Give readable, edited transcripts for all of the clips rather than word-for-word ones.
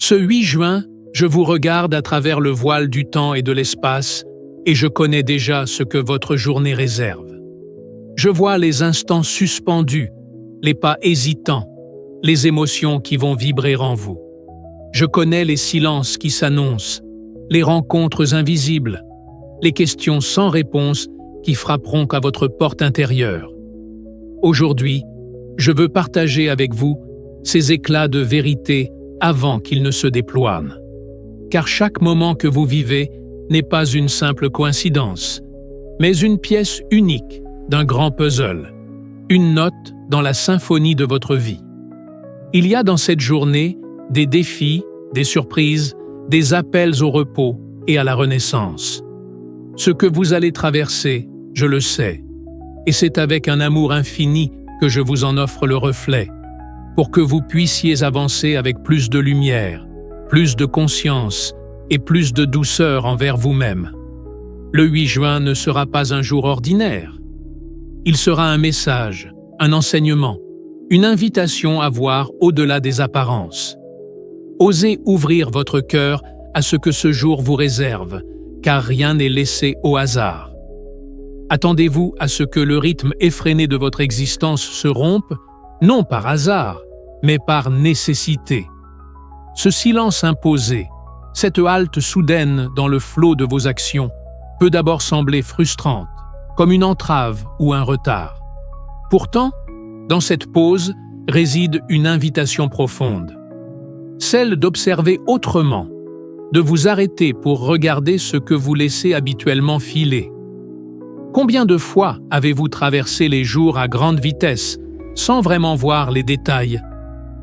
Ce 8 juin, je vous regarde à travers le voile du temps et de l'espace, et je connais déjà ce que votre journée réserve. Je vois les instants suspendus, les pas hésitants, les émotions qui vont vibrer en vous. Je connais les silences qui s'annoncent, les rencontres invisibles, les questions sans réponse qui frapperont à votre porte intérieure. Aujourd'hui, je veux partager avec vous ces éclats de vérité avant qu'ils ne se déploient. Car chaque moment que vous vivez n'est pas une simple coïncidence, mais une pièce unique d'un grand puzzle, une note dans la symphonie de votre vie. Il y a dans cette journée des défis, des surprises, des appels au repos et à la renaissance. Ce que vous allez traverser, je le sais, et c'est avec un amour infini que je vous en offre le reflet, pour que vous puissiez avancer avec plus de lumière, plus de conscience et plus de douceur envers vous-même. Le 8 juin ne sera pas un jour ordinaire. Il sera un message, un enseignement, une invitation à voir au-delà des apparences. Osez ouvrir votre cœur à ce que ce jour vous réserve, car rien n'est laissé au hasard. Attendez-vous à ce que le rythme effréné de votre existence se rompe, non par hasard, mais par nécessité. Ce silence imposé, cette halte soudaine dans le flot de vos actions, peut d'abord sembler frustrante, comme une entrave ou un retard. Pourtant, dans cette pause réside une invitation profonde, celle d'observer autrement, de vous arrêter pour regarder ce que vous laissez habituellement filer. Combien de fois avez-vous traversé les jours à grande vitesse, sans vraiment voir les détails,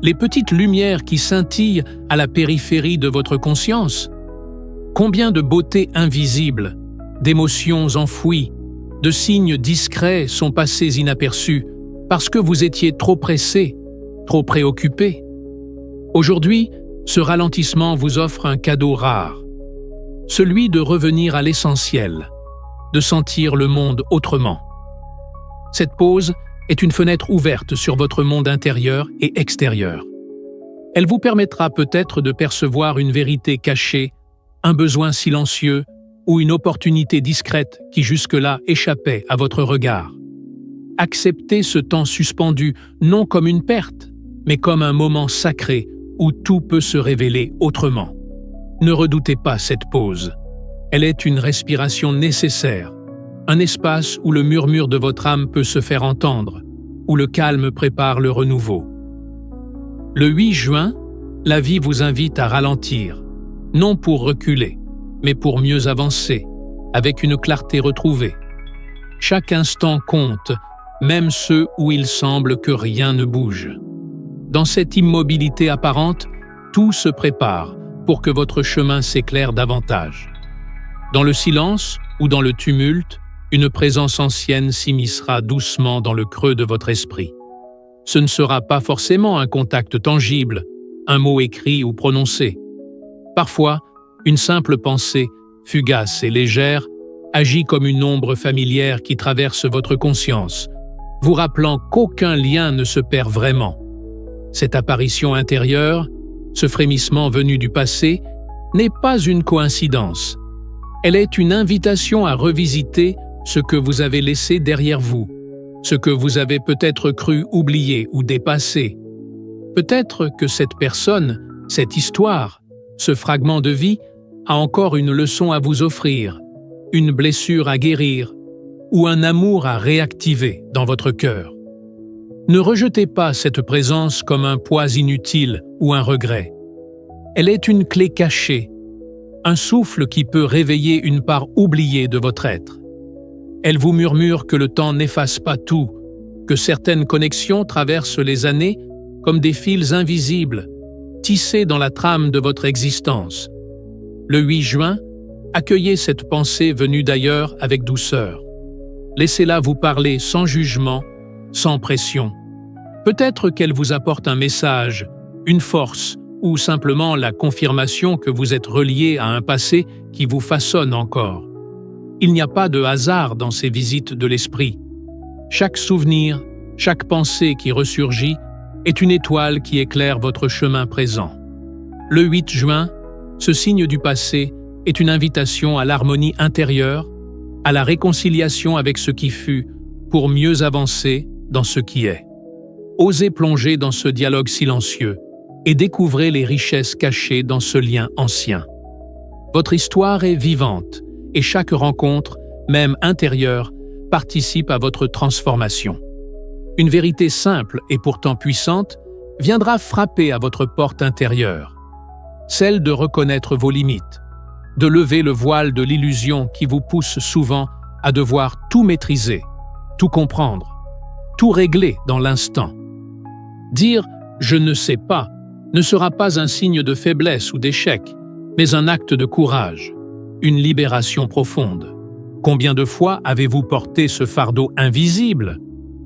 les petites lumières qui scintillent à la périphérie de votre conscience? Combien de beautés invisibles, d'émotions enfouies, de signes discrets sont passés inaperçus parce que vous étiez trop pressé, trop préoccupé? Aujourd'hui, ce ralentissement vous offre un cadeau rare, celui de revenir à l'essentiel, de sentir le monde autrement. Cette pause est une fenêtre ouverte sur votre monde intérieur et extérieur. Elle vous permettra peut-être de percevoir une vérité cachée, un besoin silencieux ou une opportunité discrète qui jusque-là échappait à votre regard. Acceptez ce temps suspendu non comme une perte, mais comme un moment sacré où tout peut se révéler autrement. Ne redoutez pas cette pause. Elle est une respiration nécessaire, un espace où le murmure de votre âme peut se faire entendre, où le calme prépare le renouveau. Le 8 juin, la vie vous invite à ralentir, non pour reculer, mais pour mieux avancer, avec une clarté retrouvée. Chaque instant compte, même ceux où il semble que rien ne bouge. Dans cette immobilité apparente, tout se prépare pour que votre chemin s'éclaire davantage. Dans le silence ou dans le tumulte, une présence ancienne s'immiscera doucement dans le creux de votre esprit. Ce ne sera pas forcément un contact tangible, un mot écrit ou prononcé. Parfois, une simple pensée, fugace et légère, agit comme une ombre familière qui traverse votre conscience, vous rappelant qu'aucun lien ne se perd vraiment. Cette apparition intérieure, ce frémissement venu du passé, n'est pas une coïncidence. Elle est une invitation à revisiter ce que vous avez laissé derrière vous, ce que vous avez peut-être cru oublier ou dépasser. Peut-être que cette personne, cette histoire, ce fragment de vie a encore une leçon à vous offrir, une blessure à guérir ou un amour à réactiver dans votre cœur. Ne rejetez pas cette présence comme un poids inutile ou un regret. Elle est une clé cachée, un souffle qui peut réveiller une part oubliée de votre être. Elle vous murmure que le temps n'efface pas tout, que certaines connexions traversent les années comme des fils invisibles, tissés dans la trame de votre existence. Le 8 juin, accueillez cette pensée venue d'ailleurs avec douceur. Laissez-la vous parler sans jugement, sans pression. Peut-être qu'elle vous apporte un message, une force, ou simplement la confirmation que vous êtes relié à un passé qui vous façonne encore. Il n'y a pas de hasard dans ces visites de l'esprit. Chaque souvenir, chaque pensée qui ressurgit est une étoile qui éclaire votre chemin présent. Le 8 juin, ce signe du passé est une invitation à l'harmonie intérieure, à la réconciliation avec ce qui fut, pour mieux avancer dans ce qui est. Osez plonger dans ce dialogue silencieux et découvrez les richesses cachées dans ce lien ancien. Votre histoire est vivante et chaque rencontre, même intérieure, participe à votre transformation. Une vérité simple et pourtant puissante viendra frapper à votre porte intérieure, celle de reconnaître vos limites, de lever le voile de l'illusion qui vous pousse souvent à devoir tout maîtriser, tout comprendre, tout régler dans l'instant. Dire « je ne sais pas » ne sera pas un signe de faiblesse ou d'échec, mais un acte de courage, une libération profonde. Combien de fois avez-vous porté ce fardeau invisible,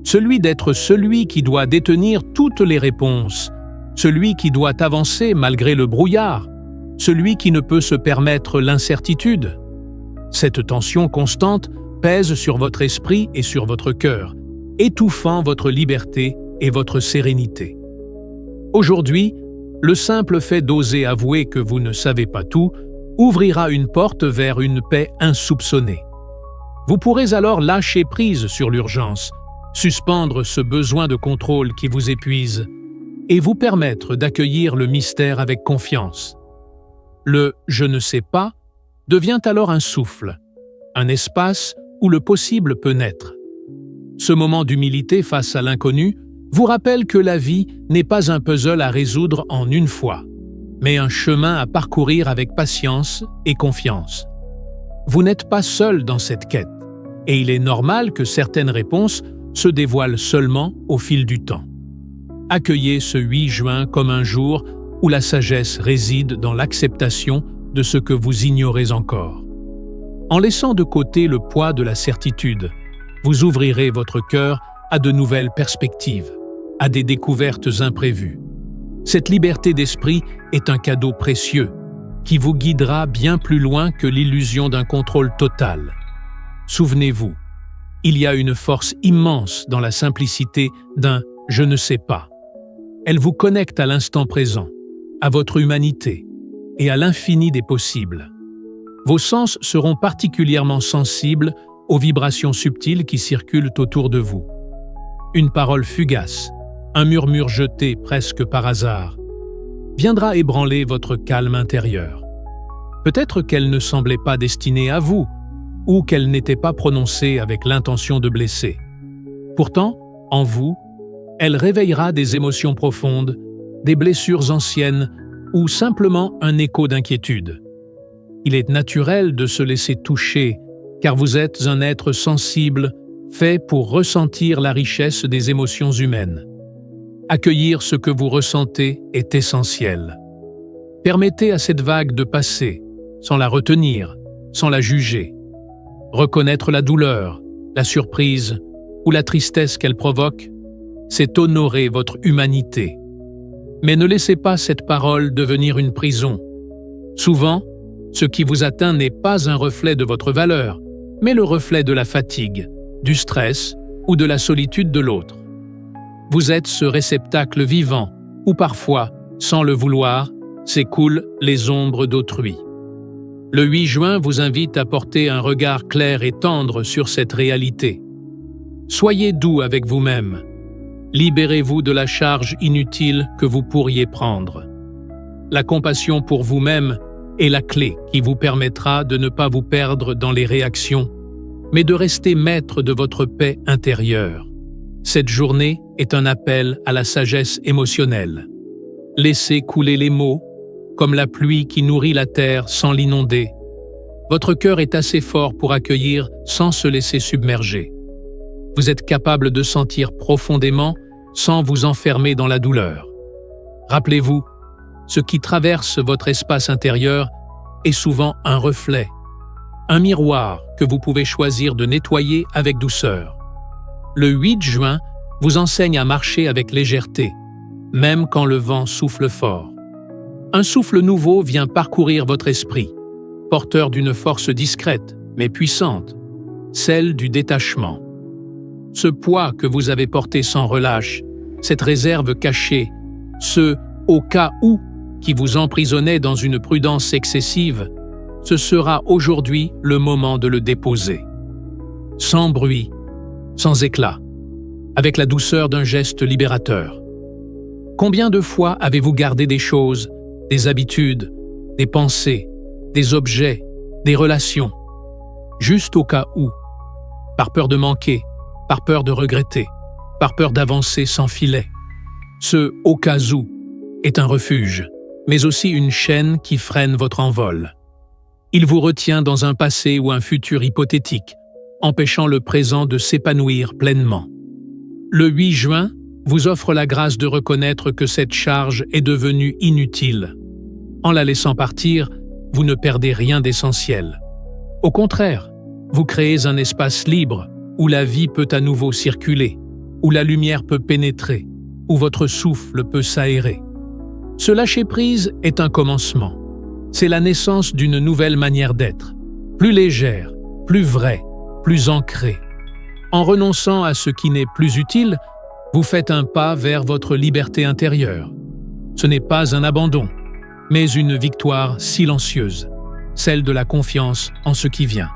celui d'être celui qui doit détenir toutes les réponses, celui qui doit avancer malgré le brouillard, celui qui ne peut se permettre l'incertitude? Cette tension constante pèse sur votre esprit et sur votre cœur, étouffant votre liberté et votre sérénité. Aujourd'hui, le simple fait d'oser avouer que vous ne savez pas tout ouvrira une porte vers une paix insoupçonnée. Vous pourrez alors lâcher prise sur l'urgence, suspendre ce besoin de contrôle qui vous épuise et vous permettre d'accueillir le mystère avec confiance. Le « je ne sais pas » devient alors un souffle, un espace où le possible peut naître. Ce moment d'humilité face à l'inconnu vous rappelle que la vie n'est pas un puzzle à résoudre en une fois, mais un chemin à parcourir avec patience et confiance. Vous n'êtes pas seul dans cette quête, et il est normal que certaines réponses se dévoilent seulement au fil du temps. Accueillez ce 8 juin comme un jour où la sagesse réside dans l'acceptation de ce que vous ignorez encore. En laissant de côté le poids de la certitude, vous ouvrirez votre cœur à de nouvelles perspectives, à des découvertes imprévues. Cette liberté d'esprit est un cadeau précieux qui vous guidera bien plus loin que l'illusion d'un contrôle total. Souvenez-vous, il y a une force immense dans la simplicité d'un « je ne sais pas ». Elle vous connecte à l'instant présent, à votre humanité et à l'infini des possibles. Vos sens seront particulièrement sensibles aux vibrations subtiles qui circulent autour de vous. Une parole fugace, un murmure jeté presque par hasard, viendra ébranler votre calme intérieur. Peut-être qu'elle ne semblait pas destinée à vous, ou qu'elle n'était pas prononcée avec l'intention de blesser. Pourtant, en vous, elle réveillera des émotions profondes, des blessures anciennes ou simplement un écho d'inquiétude. Il est naturel de se laisser toucher, car vous êtes un être sensible, fait pour ressentir la richesse des émotions humaines. Accueillir ce que vous ressentez est essentiel. Permettez à cette vague de passer, sans la retenir, sans la juger. Reconnaître la douleur, la surprise ou la tristesse qu'elle provoque, c'est honorer votre humanité. Mais ne laissez pas cette parole devenir une prison. Souvent, ce qui vous atteint n'est pas un reflet de votre valeur, mais le reflet de la fatigue, du stress ou de la solitude de l'autre. Vous êtes ce réceptacle vivant où parfois, sans le vouloir, s'écoulent les ombres d'autrui. Le 8 juin vous invite à porter un regard clair et tendre sur cette réalité. Soyez doux avec vous-même. Libérez-vous de la charge inutile que vous pourriez prendre. La compassion pour vous-même est la clé qui vous permettra de ne pas vous perdre dans les réactions, mais de rester maître de votre paix intérieure. Cette journée est un appel à la sagesse émotionnelle. Laissez couler les mots, comme la pluie qui nourrit la terre sans l'inonder. Votre cœur est assez fort pour accueillir sans se laisser submerger. Vous êtes capable de sentir profondément sans vous enfermer dans la douleur. Rappelez-vous, ce qui traverse votre espace intérieur est souvent un reflet, un miroir que vous pouvez choisir de nettoyer avec douceur. Le 8 juin vous enseigne à marcher avec légèreté, même quand le vent souffle fort. Un souffle nouveau vient parcourir votre esprit, porteur d'une force discrète mais puissante, celle du détachement. Ce poids que vous avez porté sans relâche, cette réserve cachée, ce « au cas où » qui vous emprisonnait dans une prudence excessive, ce sera aujourd'hui le moment de le déposer. Sans bruit, sans éclat, avec la douceur d'un geste libérateur. Combien de fois avez-vous gardé des choses, des habitudes, des pensées, des objets, des relations, juste au cas où, par peur de manquer, par peur de regretter, par peur d'avancer sans filet? Ce « au cas où » est un refuge, mais aussi une chaîne qui freine votre envol. Il vous retient dans un passé ou un futur hypothétique, empêchant le présent de s'épanouir pleinement. Le 8 juin vous offre la grâce de reconnaître que cette charge est devenue inutile. En la laissant partir, vous ne perdez rien d'essentiel. Au contraire, vous créez un espace libre où la vie peut à nouveau circuler, où la lumière peut pénétrer, où votre souffle peut s'aérer. Ce lâcher-prise est un commencement. C'est la naissance d'une nouvelle manière d'être, plus légère, plus vraie, plus ancrée. En renonçant à ce qui n'est plus utile, vous faites un pas vers votre liberté intérieure. Ce n'est pas un abandon, mais une victoire silencieuse, celle de la confiance en ce qui vient.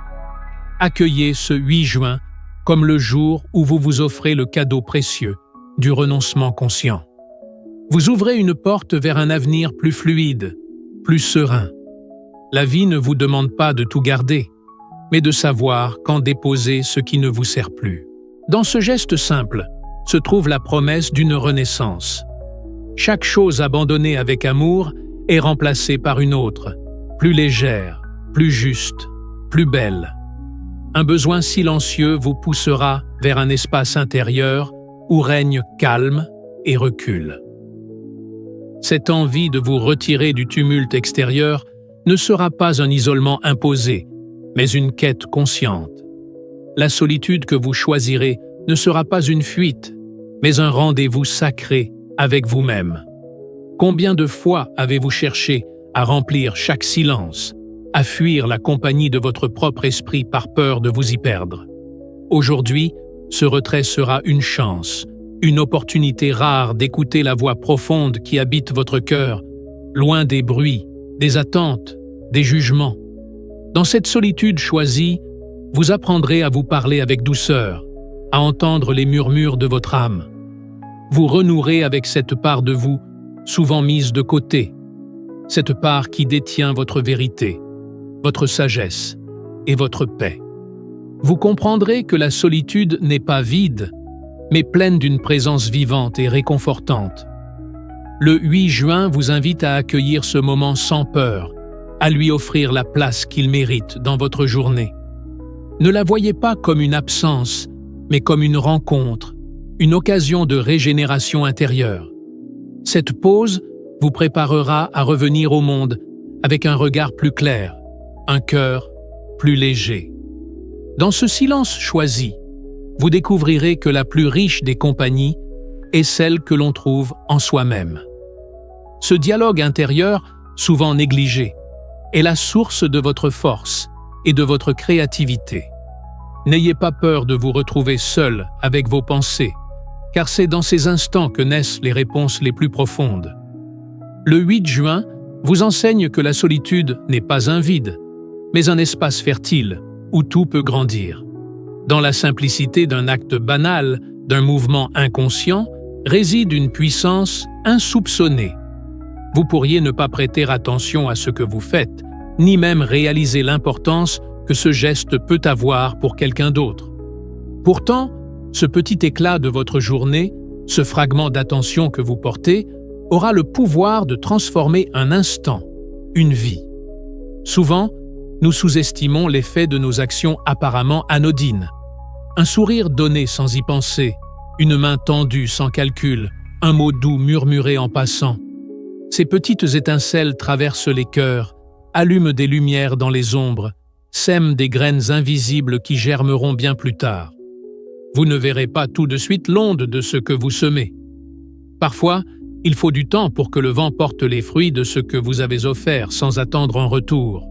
Accueillez ce 8 juin comme le jour où vous vous offrez le cadeau précieux du renoncement conscient. Vous ouvrez une porte vers un avenir plus fluide, plus serein. La vie ne vous demande pas de tout garder, mais de savoir quand déposer ce qui ne vous sert plus. Dans ce geste simple se trouve la promesse d'une renaissance. Chaque chose abandonnée avec amour est remplacée par une autre, plus légère, plus juste, plus belle. Un besoin silencieux vous poussera vers un espace intérieur où règne calme et recul. Cette envie de vous retirer du tumulte extérieur ne sera pas un isolement imposé, mais une quête consciente. La solitude que vous choisirez ne sera pas une fuite, mais un rendez-vous sacré avec vous-même. Combien de fois avez-vous cherché à remplir chaque silence, à fuir la compagnie de votre propre esprit par peur de vous y perdre? Aujourd'hui, ce retrait sera une chance, une opportunité rare d'écouter la voix profonde qui habite votre cœur, loin des bruits, des attentes, des jugements. Dans cette solitude choisie, vous apprendrez à vous parler avec douceur, à entendre les murmures de votre âme. Vous renouerez avec cette part de vous, souvent mise de côté, cette part qui détient votre vérité, votre sagesse et votre paix. Vous comprendrez que la solitude n'est pas vide, mais pleine d'une présence vivante et réconfortante. Le 8 juin vous invite à accueillir ce moment sans peur, à lui offrir la place qu'il mérite dans votre journée. Ne la voyez pas comme une absence, mais comme une rencontre, une occasion de régénération intérieure. Cette pause vous préparera à revenir au monde avec un regard plus clair, un cœur plus léger. Dans ce silence choisi, vous découvrirez que la plus riche des compagnies est celle que l'on trouve en soi-même. Ce dialogue intérieur, souvent négligé, est la source de votre force et de votre créativité. N'ayez pas peur de vous retrouver seul avec vos pensées, car c'est dans ces instants que naissent les réponses les plus profondes. Le 8 juin vous enseigne que la solitude n'est pas un vide, mais un espace fertile où tout peut grandir. Dans la simplicité d'un acte banal, d'un mouvement inconscient, réside une puissance insoupçonnée. Vous pourriez ne pas prêter attention à ce que vous faites, ni même réaliser l'importance que ce geste peut avoir pour quelqu'un d'autre. Pourtant, ce petit éclat de votre journée, ce fragment d'attention que vous portez, aura le pouvoir de transformer un instant, une vie. Souvent, nous sous-estimons l'effet de nos actions apparemment anodines. Un sourire donné sans y penser, une main tendue sans calcul, un mot doux murmuré en passant. Ces petites étincelles traversent les cœurs, allument des lumières dans les ombres, sèment des graines invisibles qui germeront bien plus tard. Vous ne verrez pas tout de suite l'onde de ce que vous semez. Parfois, il faut du temps pour que le vent porte les fruits de ce que vous avez offert sans attendre un retour.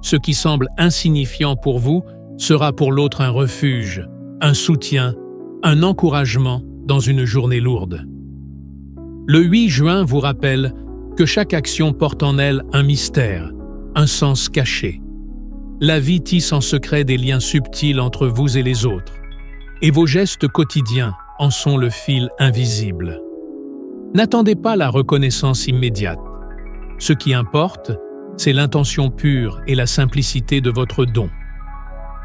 Ce qui semble insignifiant pour vous sera pour l'autre un refuge, un soutien, un encouragement dans une journée lourde. Le 8 juin vous rappelle que chaque action porte en elle un mystère, un sens caché. La vie tisse en secret des liens subtils entre vous et les autres, et vos gestes quotidiens en sont le fil invisible. N'attendez pas la reconnaissance immédiate. Ce qui importe, c'est l'intention pure et la simplicité de votre don.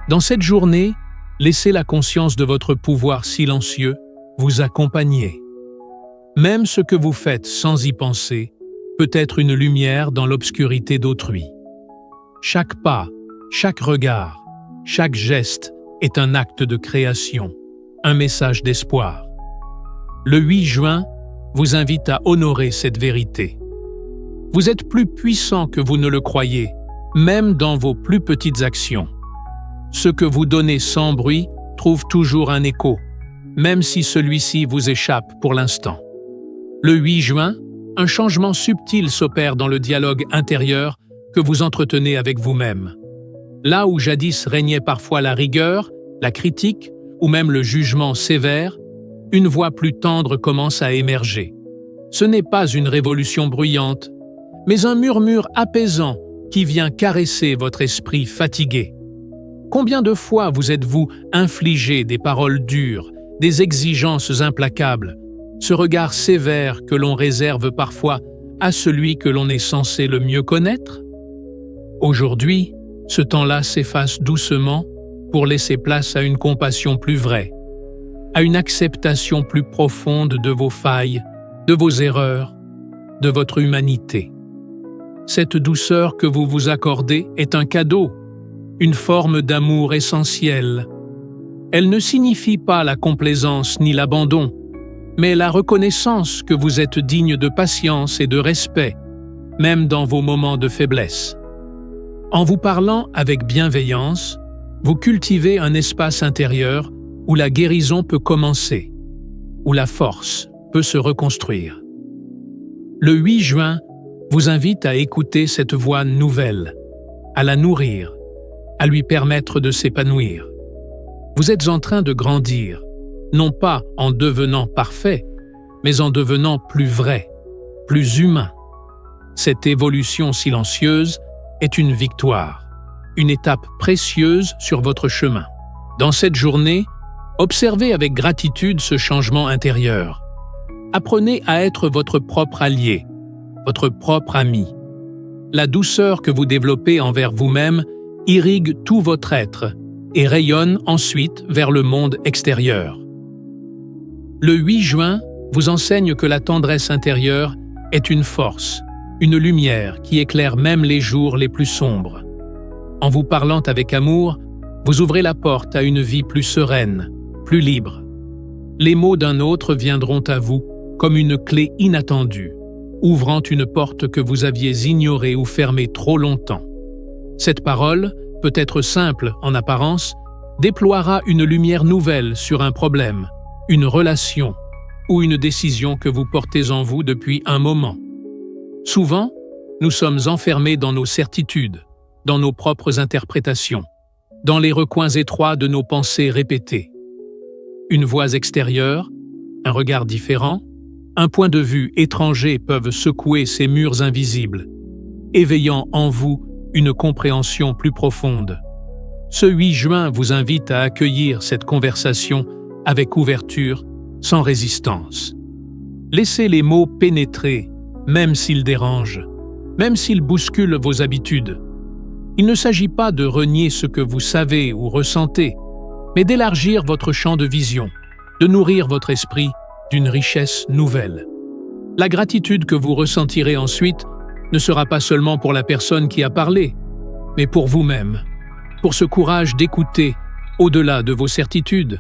Dans cette journée, laissez la conscience de votre pouvoir silencieux vous accompagner. Même ce que vous faites sans y penser peut être une lumière dans l'obscurité d'autrui. Chaque pas, chaque regard, chaque geste est un acte de création, un message d'espoir. Le 8 juin vous invite à honorer cette vérité. Vous êtes plus puissant que vous ne le croyez, même dans vos plus petites actions. Ce que vous donnez sans bruit trouve toujours un écho, même si celui-ci vous échappe pour l'instant. Le 8 juin, un changement subtil s'opère dans le dialogue intérieur que vous entretenez avec vous-même. Là où jadis régnait parfois la rigueur, la critique ou même le jugement sévère, une voix plus tendre commence à émerger. Ce n'est pas une révolution bruyante, mais un murmure apaisant qui vient caresser votre esprit fatigué. Combien de fois vous êtes-vous infligé des paroles dures, des exigences implacables, ce regard sévère que l'on réserve parfois à celui que l'on est censé le mieux connaître? Aujourd'hui, ce temps-là s'efface doucement pour laisser place à une compassion plus vraie, à une acceptation plus profonde de vos failles, de vos erreurs, de votre humanité. Cette douceur que vous vous accordez est un cadeau, une forme d'amour essentiel. Elle ne signifie pas la complaisance ni l'abandon, mais la reconnaissance que vous êtes digne de patience et de respect, même dans vos moments de faiblesse. En vous parlant avec bienveillance, vous cultivez un espace intérieur où la guérison peut commencer, où la force peut se reconstruire. Le 8 juin vous invite à écouter cette voix nouvelle, à la nourrir, à lui permettre de s'épanouir. Vous êtes en train de grandir, non pas en devenant parfait, mais en devenant plus vrai, plus humain. Cette évolution silencieuse est une victoire, une étape précieuse sur votre chemin. Dans cette journée, observez avec gratitude ce changement intérieur. Apprenez à être votre propre allié, votre propre ami. La douceur que vous développez envers vous-même irrigue tout votre être et rayonne ensuite vers le monde extérieur. Le 8 juin vous enseigne que la tendresse intérieure est une force, une lumière qui éclaire même les jours les plus sombres. En vous parlant avec amour, vous ouvrez la porte à une vie plus sereine, plus libre. Les mots d'un autre viendront à vous comme une clé inattendue, ouvrant une porte que vous aviez ignorée ou fermée trop longtemps. Cette parole, peut-être simple en apparence, déploiera une lumière nouvelle sur un problème, une relation ou une décision que vous portez en vous depuis un moment. Souvent, nous sommes enfermés dans nos certitudes, dans nos propres interprétations, dans les recoins étroits de nos pensées répétées. Une voix extérieure, un regard différent, un point de vue étranger peuvent secouer ces murs invisibles, éveillant en vous une compréhension plus profonde. Ce 8 juin vous invite à accueillir cette conversation avec ouverture, sans résistance. Laissez les mots pénétrer, même s'ils dérangent, même s'ils bousculent vos habitudes. Il ne s'agit pas de renier ce que vous savez ou ressentez, mais d'élargir votre champ de vision, de nourrir votre esprit d'une richesse nouvelle. La gratitude que vous ressentirez ensuite ne sera pas seulement pour la personne qui a parlé, mais pour vous-même, pour ce courage d'écouter au-delà de vos certitudes,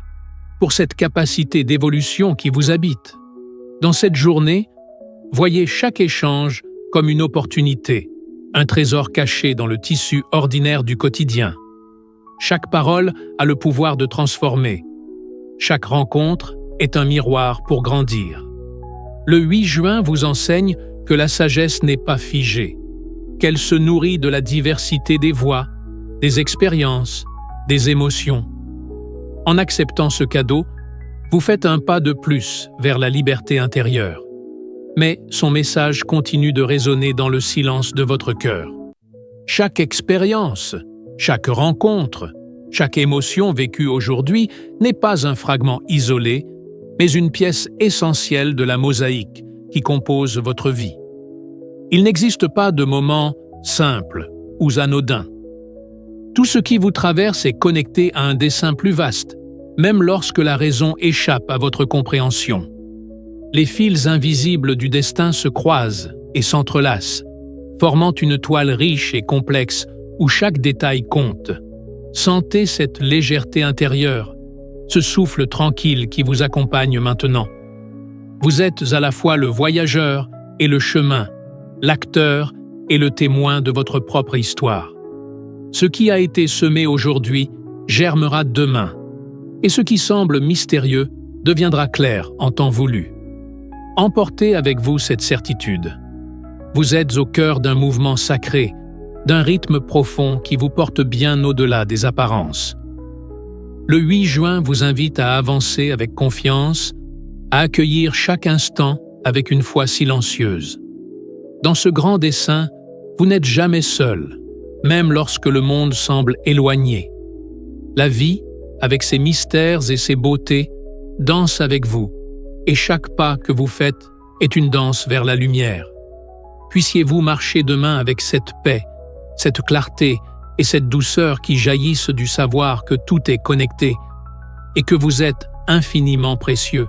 pour cette capacité d'évolution qui vous habite. Dans cette journée, voyez chaque échange comme une opportunité, un trésor caché dans le tissu ordinaire du quotidien. Chaque parole a le pouvoir de transformer. Chaque rencontre est un miroir pour grandir. Le 8 juin vous enseigne que la sagesse n'est pas figée, qu'elle se nourrit de la diversité des voix, des expériences, des émotions. En acceptant ce cadeau, vous faites un pas de plus vers la liberté intérieure. mais son message continue de résonner dans le silence de votre cœur. Chaque expérience, chaque rencontre, chaque émotion vécue aujourd'hui n'est pas un fragment isolé, mais une pièce essentielle de la mosaïque qui compose votre vie. Il n'existe pas de moment simple ou anodin. Tout ce qui vous traverse est connecté à un dessein plus vaste, même lorsque la raison échappe à votre compréhension. Les fils invisibles du destin se croisent et s'entrelacent, formant une toile riche et complexe où chaque détail compte. Sentez cette légèreté intérieure, ce souffle tranquille qui vous accompagne maintenant. Vous êtes à la fois le voyageur et le chemin, l'acteur et le témoin de votre propre histoire. Ce qui a été semé aujourd'hui germera demain, et ce qui semble mystérieux deviendra clair en temps voulu. Emportez avec vous cette certitude. Vous êtes au cœur d'un mouvement sacré, d'un rythme profond qui vous porte bien au-delà des apparences. Le 8 juin vous invite à avancer avec confiance, à accueillir chaque instant avec une foi silencieuse. Dans ce grand dessein, vous n'êtes jamais seul, même lorsque le monde semble éloigné. La vie, avec ses mystères et ses beautés, danse avec vous, et chaque pas que vous faites est une danse vers la lumière. Puissiez-vous marcher demain avec cette paix, cette clarté et cette douceur qui jaillissent du savoir que tout est connecté et que vous êtes infiniment précieux.